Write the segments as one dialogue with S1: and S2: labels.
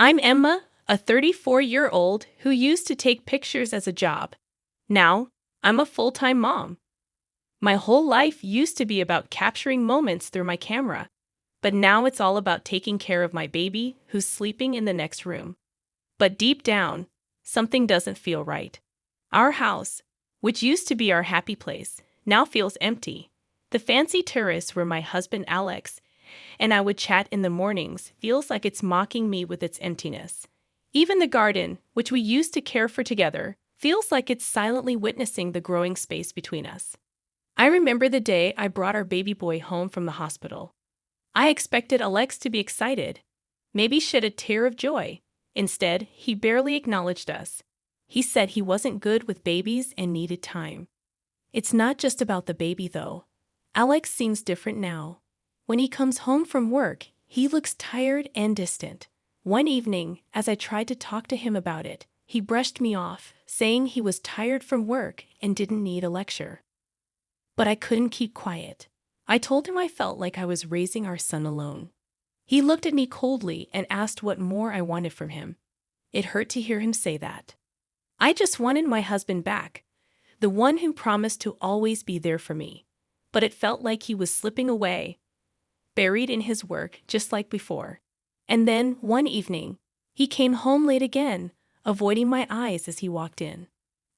S1: I'm Emma, a 34-year-old who used to take pictures as a job. Now, I'm a full-time mom. My whole life used to be about capturing moments through my camera, but now it's all about taking care of my baby who's sleeping in the next room. But deep down, something doesn't feel right. Our house, which used to be our happy place, now feels empty. The fancy terrace where my husband Alex and I would chat in the mornings feels like it's mocking me with its emptiness. Even the garden, which we used to care for together, feels like it's silently witnessing the growing space between us. I remember the day I brought our baby boy home from the hospital. I expected Alex to be excited, maybe shed a tear of joy. Instead, he barely acknowledged us. He said he wasn't good with babies and needed time. It's not just about the baby, though. Alex seems different now. When he comes home from work, he looks tired and distant. One evening, as I tried to talk to him about it, he brushed me off, saying he was tired from work and didn't need a lecture. But I couldn't keep quiet. I told him I felt like I was raising our son alone. He looked at me coldly and asked what more I wanted from him. It hurt to hear him say that. I just wanted my husband back, the one who promised to always be there for me. But it felt like he was slipping away, buried in his work just like before. And then, one evening, he came home late again, avoiding my eyes as he walked in.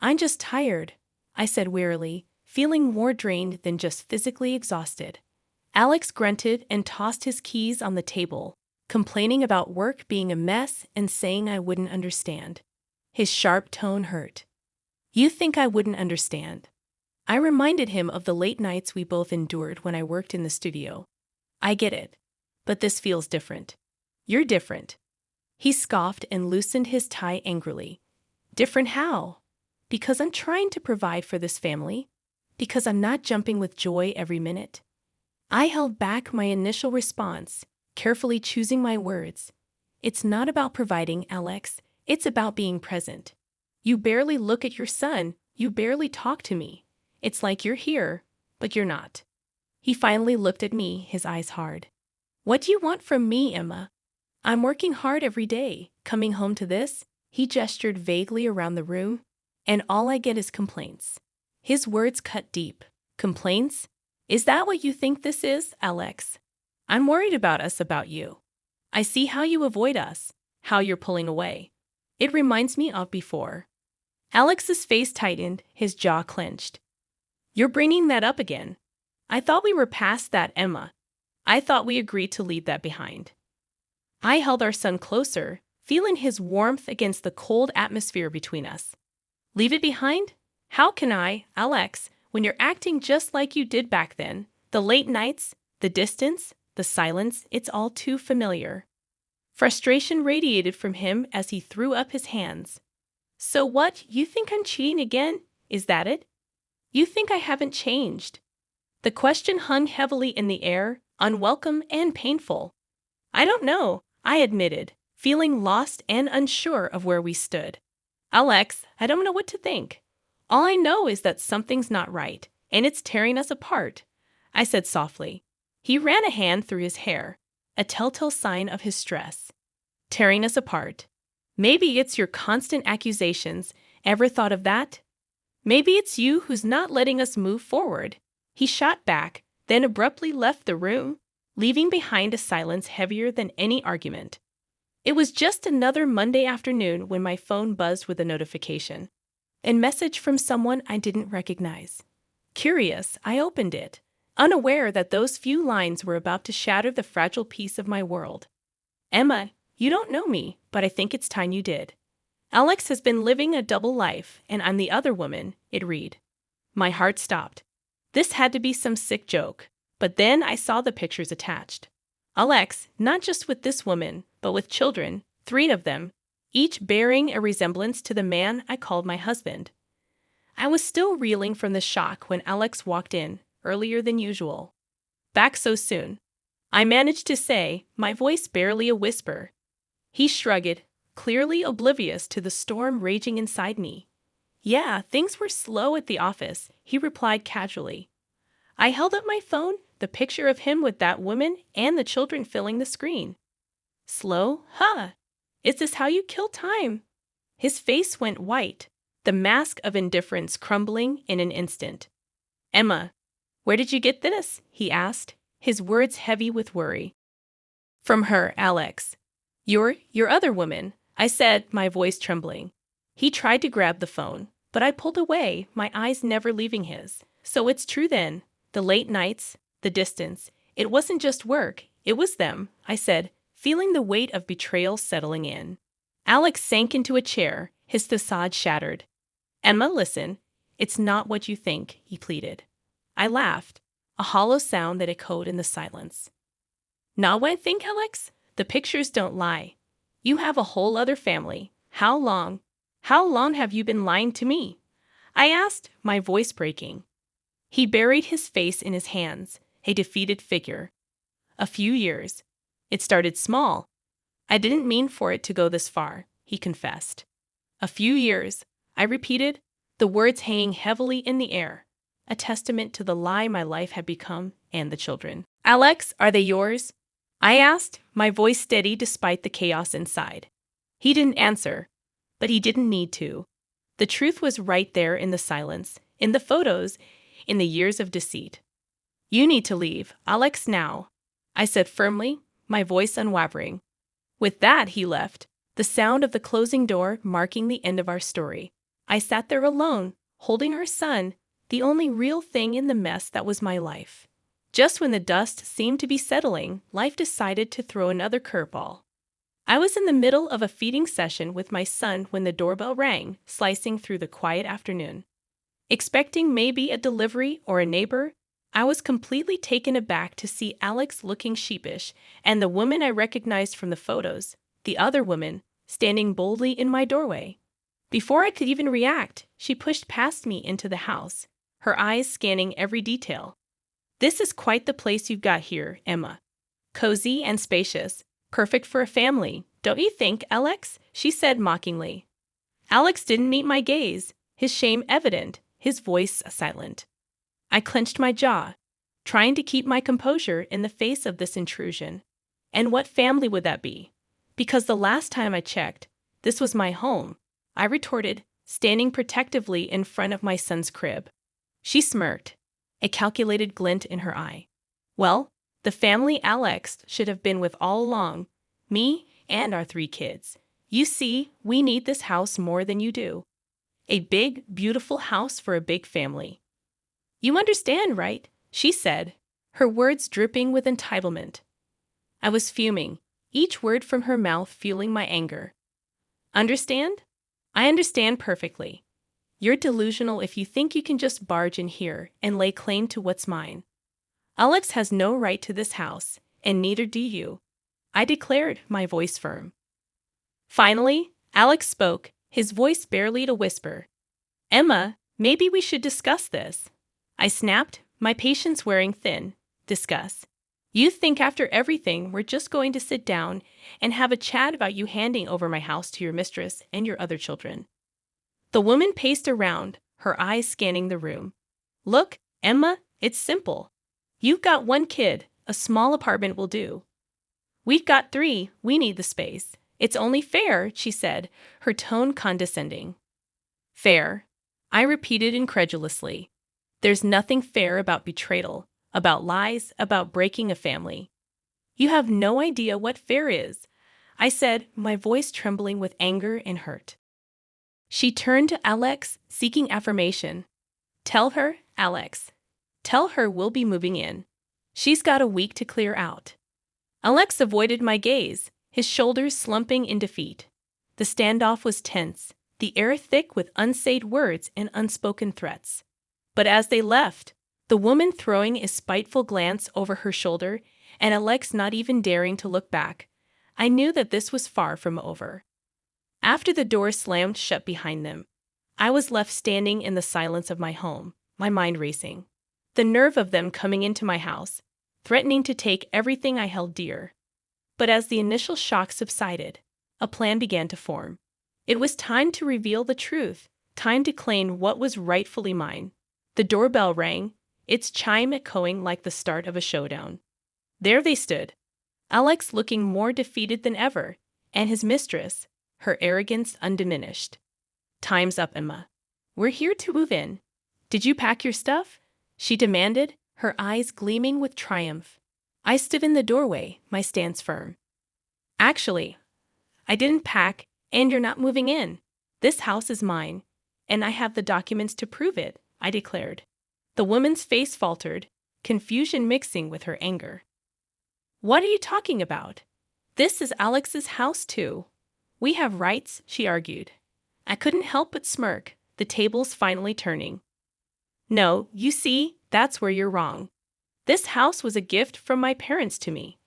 S1: "I'm just tired," I said wearily, feeling more drained than just physically exhausted. Alex grunted and tossed his keys on the table, complaining about work being a mess and saying I wouldn't understand. His sharp tone hurt. "You think I wouldn't understand?" I reminded him of the late nights we both endured when I worked in the studio. "I get it, but this feels different." "You're different." He scoffed and loosened his tie angrily. "Different how?" "Because I'm trying to provide for this family. Because I'm not jumping with joy every minute." I held back my initial response, carefully choosing my words. "It's not about providing, Alex. It's about being present. You barely look at your son. You barely talk to me. It's like you're here, but you're not." He finally looked at me, his eyes hard. "What do you want from me, Emma? I'm working hard every day. Coming home to this?" He gestured vaguely around the room. "And all I get is complaints." His words cut deep. "Complaints? Is that what you think this is, Alex? I'm worried about us, about you. I see how you avoid us, how you're pulling away. It reminds me of before." Alex's face tightened, his jaw clenched. "You're bringing that up again. I thought we were past that, Emma. I thought we agreed to leave that behind." I held our son closer, feeling his warmth against the cold atmosphere between us. "Leave it behind? How can I, Alex, when you're acting just like you did back then? The late nights, the distance, the silence, it's all too familiar." Frustration radiated from him as he threw up his hands. "So what, you think I'm cheating again? Is that it? You think I haven't changed?" The question hung heavily in the air, unwelcome and painful. "I don't know," I admitted, feeling lost and unsure of where we stood. "Alex, I don't know what to think. All I know is that something's not right, and it's tearing us apart," I said softly. He ran a hand through his hair, a telltale sign of his stress. "Tearing us apart. Maybe it's your constant accusations. Ever thought of that? Maybe it's you who's not letting us move forward." He shot back, then abruptly left the room, leaving behind a silence heavier than any argument. It was just another Monday afternoon when my phone buzzed with a notification. A message from someone I didn't recognize. Curious, I opened it, unaware that those few lines were about to shatter the fragile piece of my world. "Emma, you don't know me, but I think it's time you did. Alex has been living a double life, and I'm the other woman," it read. My heart stopped. This had to be some sick joke, but then I saw the pictures attached. Alex, not just with this woman, but with children, 3 of them, each bearing a resemblance to the man I called my husband. I was still reeling from the shock when Alex walked in, earlier than usual. "Back so soon?" I managed to say, my voice barely a whisper. He shrugged, clearly oblivious to the storm raging inside me. "Yeah, things were slow at the office," he replied casually. I held up my phone, the picture of him with that woman and the children filling the screen. "Slow? Huh?" Is this how you kill time? His face went white, the mask of indifference crumbling in an instant. Emma, where did you get this? He asked, his words heavy with worry. From her, Alex. Your other woman, I said, my voice trembling. He tried to grab the phone, but I pulled away, my eyes never leaving his. So it's true then. The late nights, the distance. It wasn't just work, it was them, I said, feeling the weight of betrayal settling in. Alex sank into a chair, his facade shattered. Emma, listen. It's not what you think, he pleaded. I laughed, a hollow sound that echoed in the silence. Not what I think, Alex? The pictures don't lie. You have a whole other family. How long have you been lying to me? I asked, my voice breaking. He buried his face in his hands, a defeated figure. A few years. It started small. I didn't mean for it to go this far, he confessed. A few years, I repeated, the words hanging heavily in the air, a testament to the lie my life had become and the children. Alex, are they yours? I asked, my voice steady despite the chaos inside. He didn't answer, but he didn't need to. The truth was right there in the silence, in the photos, in the years of deceit. You need to leave, Alex, now, I said firmly, my voice unwavering. With that, he left, the sound of the closing door marking the end of our story. I sat there alone, holding our son, the only real thing in the mess that was my life. Just when the dust seemed to be settling, life decided to throw another curveball. I was in the middle of a feeding session with my son when the doorbell rang, slicing through the quiet afternoon. Expecting maybe a delivery or a neighbor, I was completely taken aback to see Alex looking sheepish and the woman I recognized from the photos, the other woman, standing boldly in my doorway. Before I could even react, she pushed past me into the house, her eyes scanning every detail. This is quite the place you've got here, Emma. Cozy and spacious, perfect for a family, don't you think, Alex? She said mockingly. Alex didn't meet my gaze, his shame evident, his voice silent. I clenched my jaw, trying to keep my composure in the face of this intrusion. And what family would that be? Because the last time I checked, this was my home, I retorted, standing protectively in front of my son's crib. She smirked, a calculated glint in her eye. Well, the family Alex should have been with all along, me and our 3 kids. You see, we need this house more than you do. A big, beautiful house for a big family. You understand, right? She said, her words dripping with entitlement. I was fuming, each word from her mouth fueling my anger. Understand? I understand perfectly. You're delusional if you think you can just barge in here and lay claim to what's mine. Alex has no right to this house, and neither do you, I declared, my voice firm. Finally, Alex spoke, his voice barely a whisper. Emma, maybe we should discuss this. I snapped, my patience wearing thin. Discuss. You think after everything we're just going to sit down and have a chat about you handing over my house to your mistress and your other children. The woman paced around, her eyes scanning the room. Look, Emma, it's simple. You've got 1 kid, a small apartment will do. We've got 3, we need the space. It's only fair, she said, her tone condescending. Fair, I repeated incredulously. There's nothing fair about betrayal, about lies, about breaking a family. You have no idea what fair is, I said, my voice trembling with anger and hurt. She turned to Alex, seeking affirmation. Tell her, Alex. Tell her we'll be moving in. She's got a week to clear out. Alex avoided my gaze, his shoulders slumping in defeat. The standoff was tense, the air thick with unsaid words and unspoken threats. But as they left, the woman throwing a spiteful glance over her shoulder and Alex not even daring to look back, I knew that this was far from over. After the door slammed shut behind them, I was left standing in the silence of my home, my mind racing. The nerve of them coming into my house, threatening to take everything I held dear. But as the initial shock subsided, a plan began to form. It was time to reveal the truth, time to claim what was rightfully mine. The doorbell rang, its chime echoing like the start of a showdown. There they stood, Alex looking more defeated than ever, and his mistress, her arrogance undiminished. Time's up, Emma. We're here to move in. Did you pack your stuff? She demanded, her eyes gleaming with triumph. I stood in the doorway, my stance firm. Actually, I didn't pack, and you're not moving in. This house is mine, and I have the documents to prove it, I declared. The woman's face faltered, confusion mixing with her anger. What are you talking about? This is Alex's house, too. We have rights, she argued. I couldn't help but smirk, the tables finally turning. No, you see, that's where you're wrong. This house was a gift from my parents to me.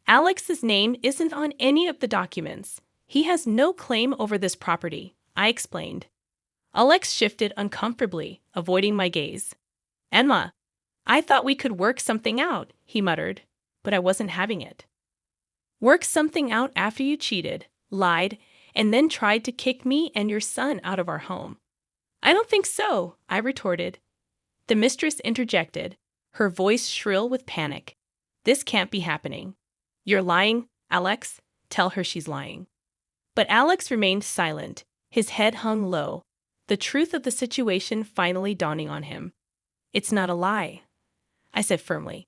S1: Alex's name isn't on any of the documents. He has no claim over this property, I explained. Alex shifted uncomfortably, avoiding my gaze. Emma, I thought we could work something out, he muttered, but I wasn't having it. Work something out after you cheated, lied, and then tried to kick me and your son out of our home. I don't think so, I retorted. The mistress interjected, her voice shrill with panic. This can't be happening. You're lying, Alex. Tell her she's lying. But Alex remained silent, his head hung low, the truth of the situation finally dawning on him. It's not a lie, I said firmly.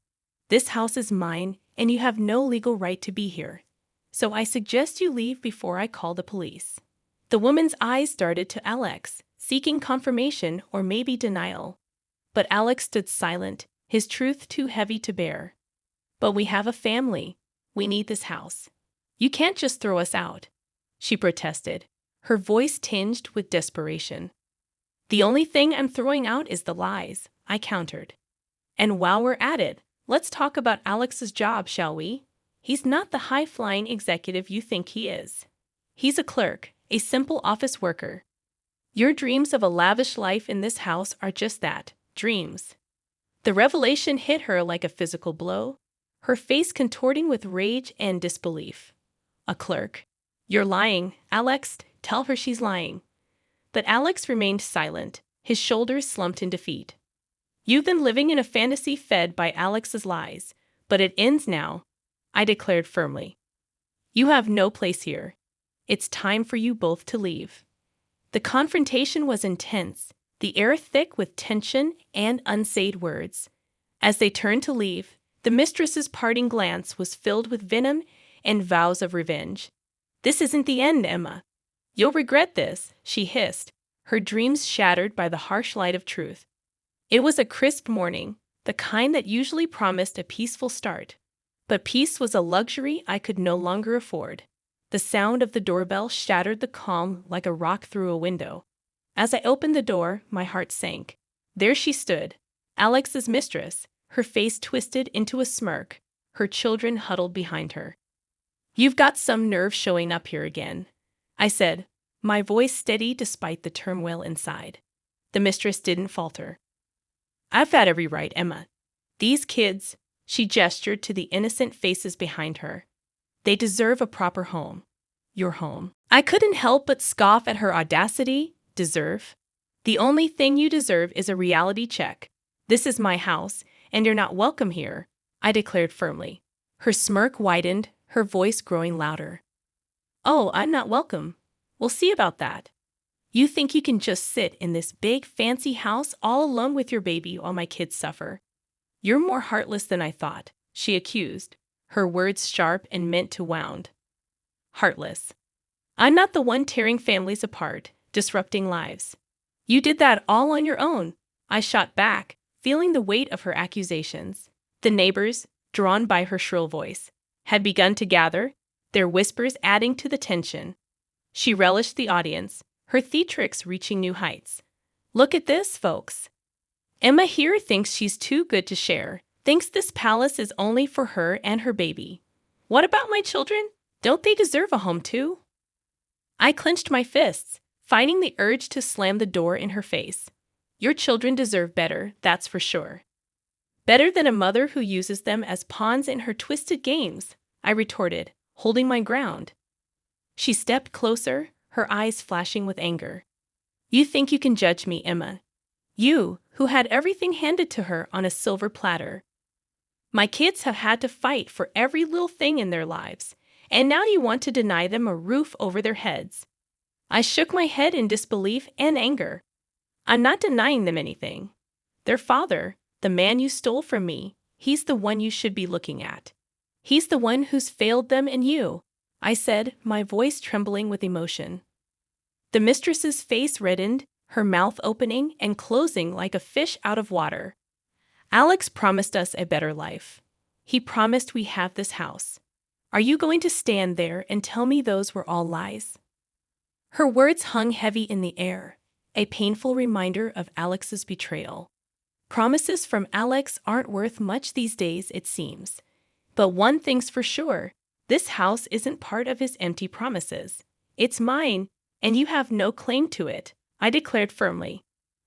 S1: This house is mine, and you have no legal right to be here. So I suggest you leave before I call the police. The woman's eyes darted to Alex, seeking confirmation or maybe denial. But Alex stood silent, his truth too heavy to bear. But we have a family. We need this house. You can't just throw us out, she protested, her voice tinged with desperation. The only thing I'm throwing out is the lies, I countered. And while we're at it, let's talk about Alex's job, shall we? He's not the high-flying executive you think he is. He's a clerk, a simple office worker. Your dreams of a lavish life in this house are just that, dreams. The revelation hit her like a physical blow, her face contorting with rage and disbelief. A clerk. You're lying, Alex. Tell her she's lying. But Alex remained silent, his shoulders slumped in defeat. You've been living in a fantasy fed by Alex's lies, but it ends now, I declared firmly. You have no place here. It's time for you both to leave. The confrontation was intense, the air thick with tension and unsaid words. As they turned to leave, the mistress's parting glance was filled with venom and vows of revenge. This isn't the end, Emma. You'll regret this, she hissed, her dreams shattered by the harsh light of truth. It was a crisp morning, the kind that usually promised a peaceful start. But peace was a luxury I could no longer afford. The sound of the doorbell shattered the calm like a rock through a window. As I opened the door, my heart sank. There she stood, Alex's mistress, her face twisted into a smirk, her children huddled behind her. You've got some nerve showing up here again, I said, my voice steady despite the turmoil inside. The mistress didn't falter. I've had every right, Emma. These kids, she gestured to the innocent faces behind her. They deserve a proper home. Your home. I couldn't help but scoff at her audacity. Deserve? The only thing you deserve is a reality check. This is my house, and you're not welcome here, I declared firmly. Her smirk widened, her voice growing louder. Oh, I'm not welcome. We'll see about that. You think you can just sit in this big, fancy house all alone with your baby while my kids suffer? You're more heartless than I thought, she accused, her words sharp and meant to wound. Heartless. I'm not the one tearing families apart, disrupting lives. You did that all on your own, I shot back, feeling the weight of her accusations. The neighbors, drawn by her shrill voice, had begun to gather, their whispers adding to the tension. She relished the audience, her theatrics reaching new heights. Look at this, folks. Emma here thinks she's too good to share, thinks this palace is only for her and her baby. What about my children? Don't they deserve a home too? I clenched my fists, fighting the urge to slam the door in her face. Your children deserve better, that's for sure. Better than a mother who uses them as pawns in her twisted games, I retorted, holding my ground. She stepped closer, her eyes flashing with anger. You think you can judge me, Emma? You, who had everything handed to her on a silver platter. My kids have had to fight for every little thing in their lives, And now you want to deny them a roof over their heads. I shook my head in disbelief and anger. I'm not denying them anything. Their father, the man you stole from me, he's the one you should be looking at. He's the one who's failed them and you, I said, my voice trembling with emotion. The mistress's face reddened, her mouth opening and closing like a fish out of water. Alex promised us a better life. He promised we have this house. Are you going to stand there and tell me those were all lies? Her words hung heavy in the air, a painful reminder of Alex's betrayal. Promises from Alex aren't worth much these days, it seems. But one thing's for sure, this house isn't part of his empty promises. It's mine, and you have no claim to it, I declared firmly.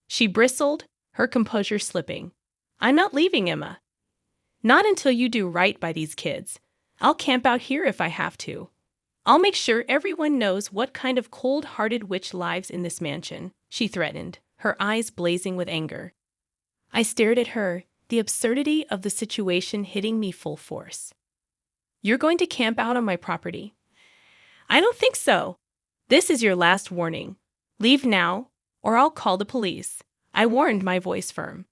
S1: She bristled, her composure slipping. I'm not leaving, Emma. Not until you do right by these kids. I'll camp out here if I have to. I'll make sure everyone knows what kind of cold-hearted witch lives in this mansion, she threatened, her eyes blazing with anger. I stared at her, the absurdity of the situation hitting me full force. You're going to camp out on my property? I don't think so. This is your last warning. Leave now, or I'll call the police, I warned, my voice firm.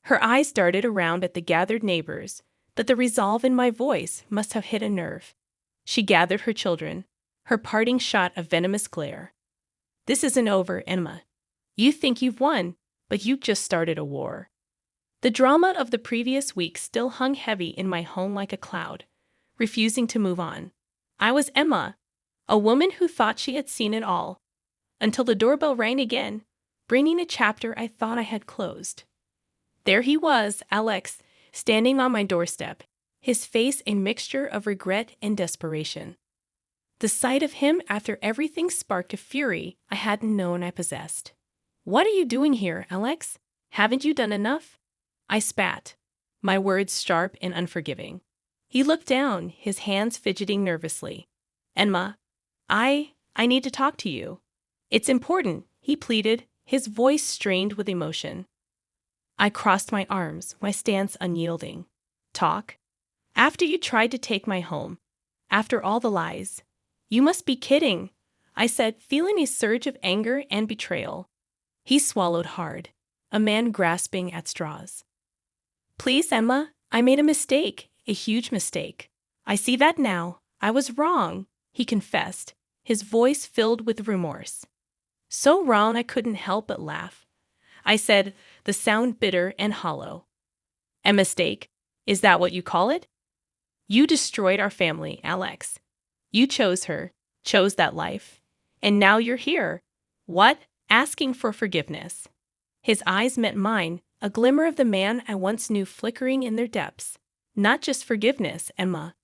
S1: Her eyes darted around at the gathered neighbors, but the resolve in my voice must have hit a nerve. She gathered her children, her parting shot a venomous glare. This isn't over, Emma. You think you've won, but you've just started a war. The drama of the previous week still hung heavy in my home like a cloud, refusing to move on. I was Emma, a woman who thought she had seen it all, until the doorbell rang again, bringing a chapter I thought I had closed. There he was, Alex, standing on my doorstep, his face a mixture of regret and desperation. The sight of him after everything sparked a fury I hadn't known I possessed. What are you doing here, Alex? Haven't you done enough? I spat, my words sharp and unforgiving. He looked down, his hands fidgeting nervously. Emma, I need to talk to you. It's important, he pleaded, his voice strained with emotion. I crossed my arms, my stance unyielding. Talk? After you tried to take my home, after all the lies. You must be kidding, I said, feeling a surge of anger and betrayal. He swallowed hard, a man grasping at straws. Please, Emma, I made a mistake, a huge mistake. I see that now. I was wrong, he confessed, his voice filled with remorse. So wrong I couldn't help but laugh. I said, the sound bitter and hollow. A mistake? Is that what you call it? You destroyed our family, Alex. You chose her, chose that life. And now you're here. What? Asking for forgiveness. His eyes met mine, a glimmer of the man I once knew flickering in their depths. Not just forgiveness, Emma.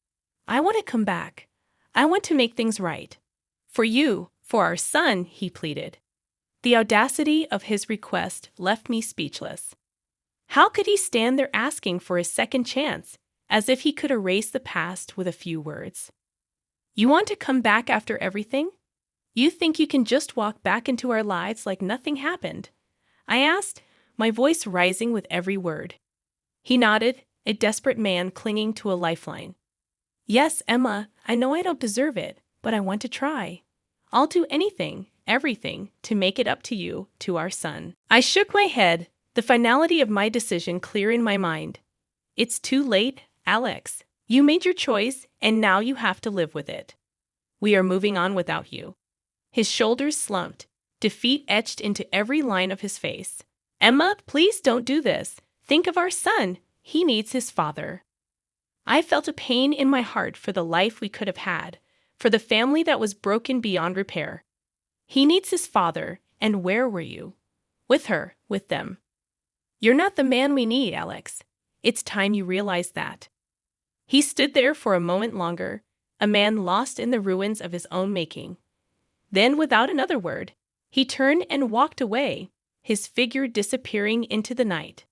S1: I want to come back. I want to make things right. For you, for our son, he pleaded. The audacity of his request left me speechless. How could he stand there asking for a second chance, as if he could erase the past with a few words? You want to come back after everything? You think you can just walk back into our lives like nothing happened? I asked, my voice rising with every word. He nodded, a desperate man clinging to a lifeline. Yes, Emma, I know I don't deserve it, but I want to try. I'll do anything, everything, to make it up to you, to our son. I shook my head, the finality of my decision clear in my mind. It's too late, Alex. You made your choice, and now you have to live with it. We are moving on without you. His shoulders slumped, defeat etched into every line of his face. Emma, please don't do this. Think of our son. He needs his father. I felt a pain in my heart for the life we could have had, for the family that was broken beyond repair. He needs his father, and where were you? With her, with them. You're not the man we need, Alex. It's time you realized that. He stood there for a moment longer, a man lost in the ruins of his own making. Then, without another word, he turned and walked away, his figure disappearing into the night.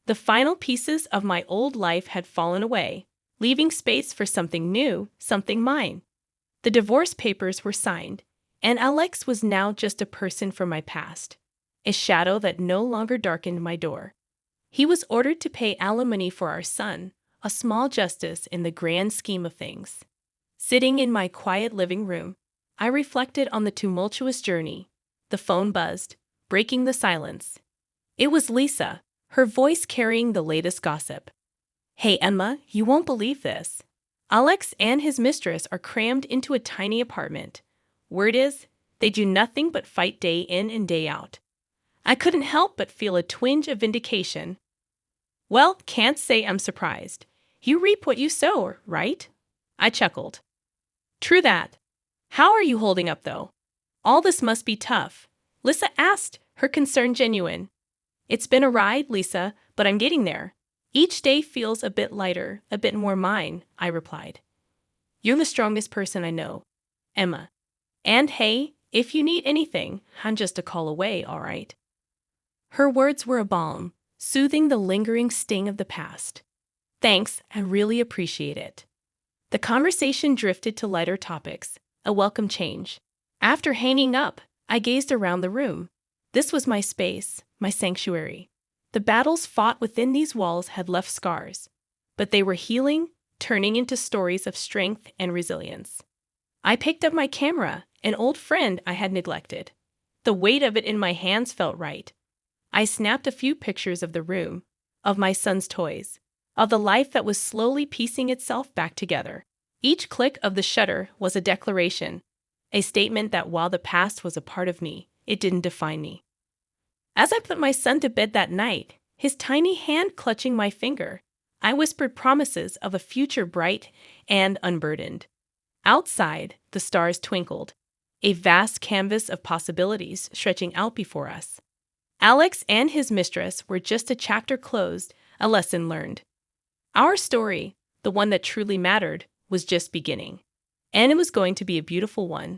S1: The final pieces of my old life had fallen away, leaving space for something new, something mine. The divorce papers were signed, and Alex was now just a person from my past, a shadow that no longer darkened my door. He was ordered to pay alimony for our son, a small justice in the grand scheme of things. Sitting in my quiet living room, I reflected on the tumultuous journey. The phone buzzed, breaking the silence. It was Lisa, her voice carrying the latest gossip. "Hey Emma, you won't believe this. Alex and his mistress are crammed into a tiny apartment. Word is, they do nothing but fight day in and day out." I couldn't help but feel a twinge of vindication. "Well, can't say I'm surprised. You reap what you sow, right?" I chuckled. "True that. How are you holding up, though? All this must be tough." Lisa asked, her concern genuine. "It's been a ride, Lisa, but I'm getting there. Each day feels a bit lighter, a bit more mine," I replied. "You're the strongest person I know, Emma. And hey, if you need anything, I'm just a call away, all right?" Her words were a balm, soothing the lingering sting of the past. "Thanks, I really appreciate it." The conversation drifted to lighter topics, a welcome change. After hanging up, I gazed around the room. This was my space, my sanctuary. The battles fought within these walls had left scars, but they were healing, turning into stories of strength and resilience. I picked up my camera, an old friend I had neglected. The weight of it in my hands felt right. I snapped a few pictures of the room, of my son's toys, of the life that was slowly piecing itself back together. Each click of the shutter was a declaration, a statement that while the past was a part of me, it didn't define me. As I put my son to bed that night, his tiny hand clutching my finger, I whispered promises of a future bright and unburdened. Outside, the stars twinkled, a vast canvas of possibilities stretching out before us. Alex and his mistress were just a chapter closed, a lesson learned. Our story, the one that truly mattered, was just beginning. And it was going to be a beautiful one.